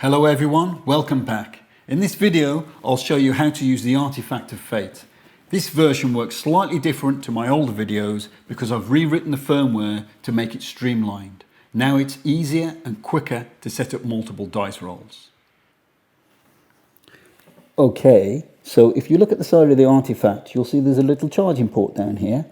Hello everyone, welcome back. In this video, I'll show you how to use the Artefact of Fate. This version works slightly different to my older videos because I've rewritten the firmware to make it streamlined. Now it's easier and quicker to set up multiple dice rolls. Okay, so if you look at the side of the artifact, you'll see there's a little charging port down here,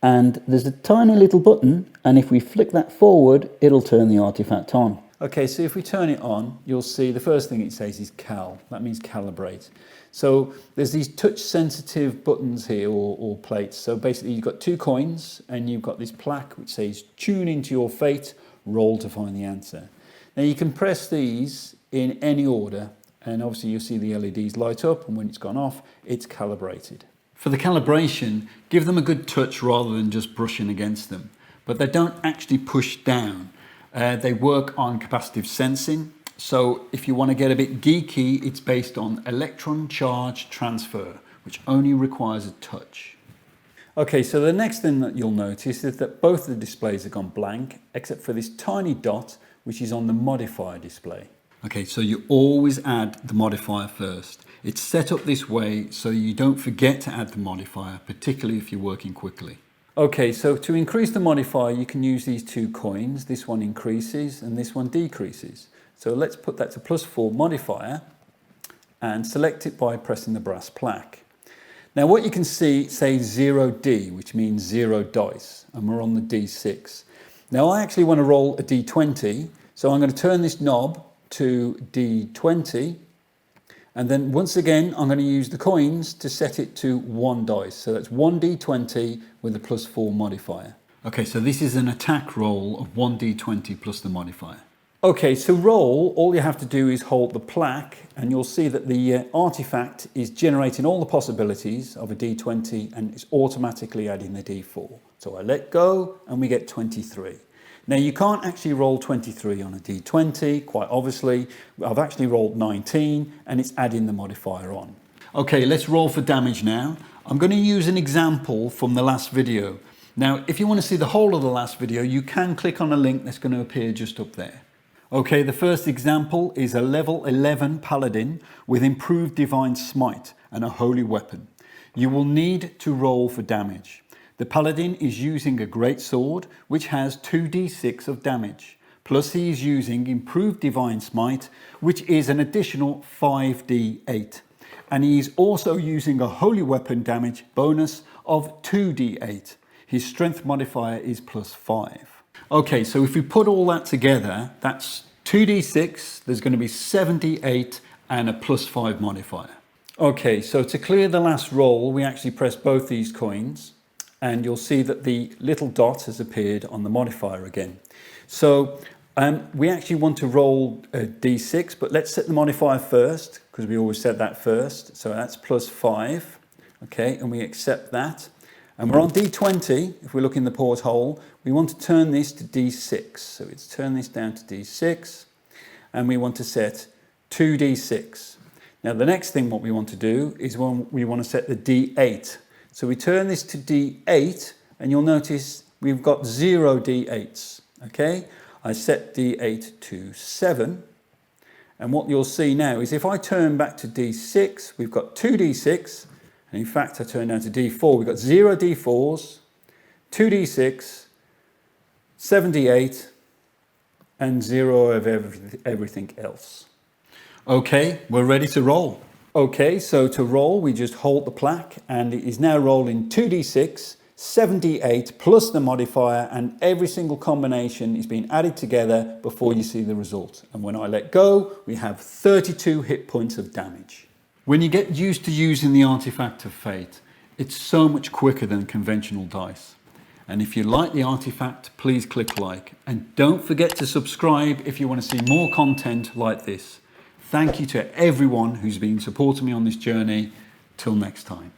and there's a tiny little button, and if we flick that forward, it'll turn the artifact on. Okay, so if we turn it on, you'll see the first thing it says is cal. That means calibrate. So there's these touch sensitive buttons here or plates. So basically you've got 2 coins and you've got this plaque which says tune into your fate, roll to find the answer. Now you can press these in any order and obviously you'll see the LEDs light up, and when it's gone off, it's calibrated. For the calibration, give them a good touch rather than just brushing against them. But they don't actually push down. They work on capacitive sensing, so if you want to get a bit geeky, it's based on electron charge transfer, which only requires a touch. Okay, so the next thing that you'll notice is that both the displays have gone blank, except for this tiny dot, which is on the modifier display. Okay, so you always add the modifier first. It's set up this way so you don't forget to add the modifier, particularly if you're working quickly. Okay, so to increase the modifier, you can use these 2 coins. This one increases and this one decreases. So let's put that to +4 modifier and select it by pressing the brass plaque. Now what you can see says 0D, which means 0 dice, and we're on the D6. Now I actually want to roll a D20, so I'm going to turn this knob to D20. And then once again, I'm going to use the coins to set it to 1 dice. So that's 1d20 with a +4 modifier. Okay, so this is an attack roll of 1d20 plus the modifier. Okay, so roll, all you have to do is hold the plaque and you'll see that the artifact is generating all the possibilities of a d20 and it's automatically adding the d4. So I let go and we get 23. Now you can't actually roll 23 on a d20, quite obviously. I've actually rolled 19 and it's adding the modifier on. Okay, let's roll for damage now. I'm going to use an example from the last video. Now, if you want to see the whole of the last video, you can click on a link that's going to appear just up there. Okay, the first example is a level 11 Paladin with improved divine smite and a holy weapon. You will need to roll for damage. The Paladin is using a great sword, which has 2d6 of damage. Plus he is using improved divine smite, which is an additional 5d8. And he is also using a holy weapon damage bonus of 2d8. His strength modifier is +5. Okay, so if we put all that together, that's 2d6, there's going to be 7d8 and a +5 modifier. Okay, so to clear the last roll, we actually press both these coins. And you'll see that the little dot has appeared on the modifier again. So we actually want to roll a d6, but let's set the modifier first, because we always set that first. So that's +5, okay, and we accept that. And we're on d20, if we look in the porthole, we want to turn this to d6. So let's turn this down to d6, and we want to set 2d6. Now the next thing what we want to do is we want to set the d8. So we turn this to D8 and you'll notice we've got 0 D8s, okay? I set D8 to 7 and what you'll see now is if I turn back to D6, we've got 2 D6 and in fact I turn down to D4, we've got 0 D4s, 2 D6, 7 D8 and 0 of everything else. Okay, we're ready to roll. Okay, so to roll, we just hold the plaque and it is now rolling 2d6, 7d8 plus the modifier, and every single combination is being added together before you see the result. And when I let go, we have 32 hit points of damage. When you get used to using the Artefact of Fate, it's so much quicker than conventional dice. And if you like the artifact, please click like. And don't forget to subscribe if you want to see more content like this. Thank you to everyone who's been supporting me on this journey. Till next time.